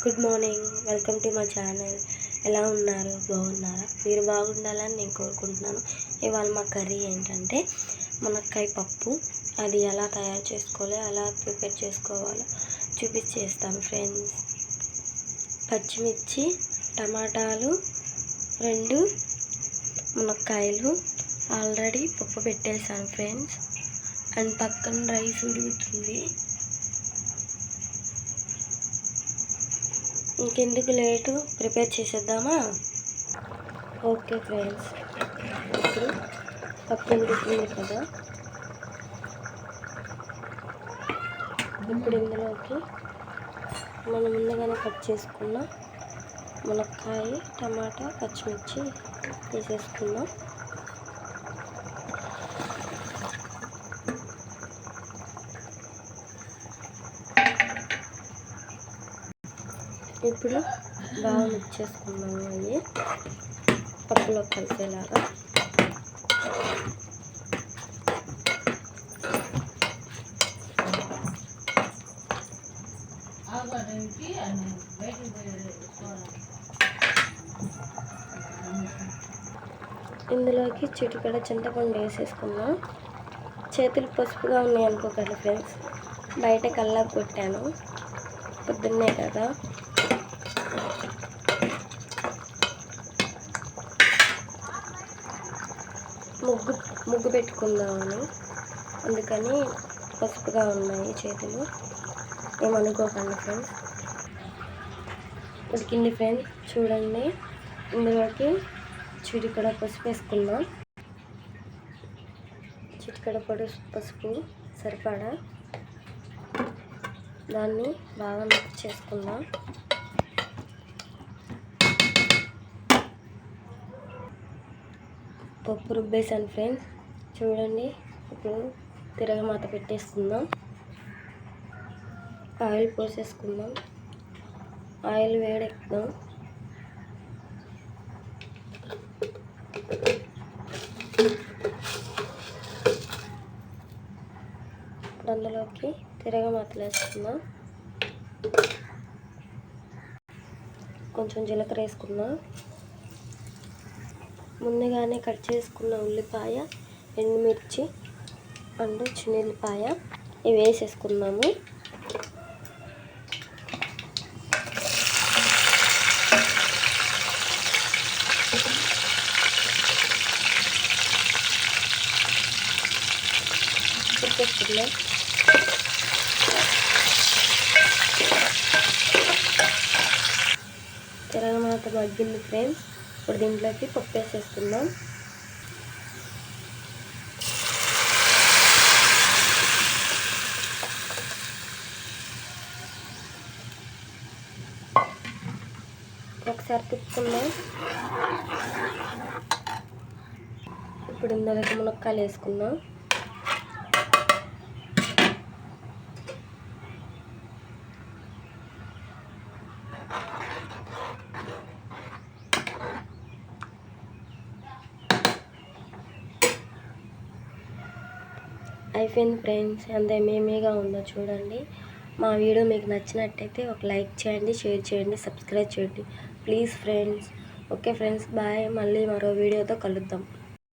Good morning, welcome to my channel. ఎలా ఉన్నారు? బాగున్నారా? మీరు బాగుండాలని నేను కోరుకుంటున్నాను. ఇవాళ మా కర్రీ ఏంటంటే మునక్కాయ పప్పు. అది ఎలా తయారు చేసుకోవాలో, ఎలా ప్రిపేర్ చేసుకోవాలో చూపించేస్తాను ఫ్రెండ్స్. పచ్చిమిర్చి, టమాటాలు 2, మునక్కాయలు ఆల్రెడీ పప్పు పెట్టేశాను ఫ్రెండ్స్. అండ్ పక్కన రైస్ ఉడుకుతుంది. ఇంకెందుకు లేటు, ప్రిపేర్ చేసేద్దామా? ఓకే ఫ్రెండ్స్, ఇప్పుడు పప్పు ఉడుకుతుంది కదా. ఇప్పుడు ఇందులోకి మనం ముందుగానే కట్ చేసుకున్న మునక్కాయ, టమాటా, పచ్చిమిర్చి వేసేసుకుందాం. ఇప్పుడు బాగా మిక్స్ చేసుకున్నాము. అవి పప్పులో కలిసేలాగా. ఇందులోకి చిటికెడ చింతపండు వేసేసుకున్నాం. చేతులు పసుపుగా ఉన్నాయి అనుకోకండి ఫ్రెండ్స్, బయట కల్లాపు కొట్టాను, పొద్దున్నే కదా. ముగ్గు పెట్టుకుందామని, అందుకని పసుపుగా ఉన్నాయి చేతులు, ఏమనుకోకండి ఫ్రెండ్స్. ఉడికింది ఫ్రెండ్స్, చూడండి. ఇందులోకి చిటికెడ పసుపు వేసుకుందాం. చిటికెడ పసుపు సరిపడా. దాన్ని బాగా మిక్స్ చేసుకుందాం. పప్పు రుబ్బేసాను ఫ్రెండ్స్, చూడండి. ఇప్పుడు తిరగమాత పెట్టేసుకుందాం. ఆయిల్ పోసేసుకుందాం. ఆయిల్ వేడెక్కుదాం. అందులోకి తిరగమాతలు వేసుకుందాం. కొంచెం జీలకర్ర వేసుకుందాం. ముందుగానే కట్ చేసుకున్న ఉల్లిపాయ, ఎండుమిర్చి అండ్ చిన్నుల్లిపాయ ఇవి వేసేసుకున్నాము. తిప్పేసుకుందాం. తిరగమాత మగ్గింది ఫ్రెండ్స్. ఇప్పుడు దీంట్లోకి పప్పు వేసేసుకుందాం. ఒకసారి తిప్పుకుందాం. ఇప్పుడు ఇందులోకి మునక్కాయలు వేసుకుందాం. అయిపోయింది ఫ్రెండ్స్, ఎంత మేమేగా ఉందో చూడండి. మా వీడియో మీకు నచ్చినట్టయితే ఒక లైక్ చేయండి, షేర్ చేయండి, సబ్స్క్రైబ్ చేయండి please friends. Okay friends, bye. మళ్ళీ మరో వీడియోతో కలుద్దాం.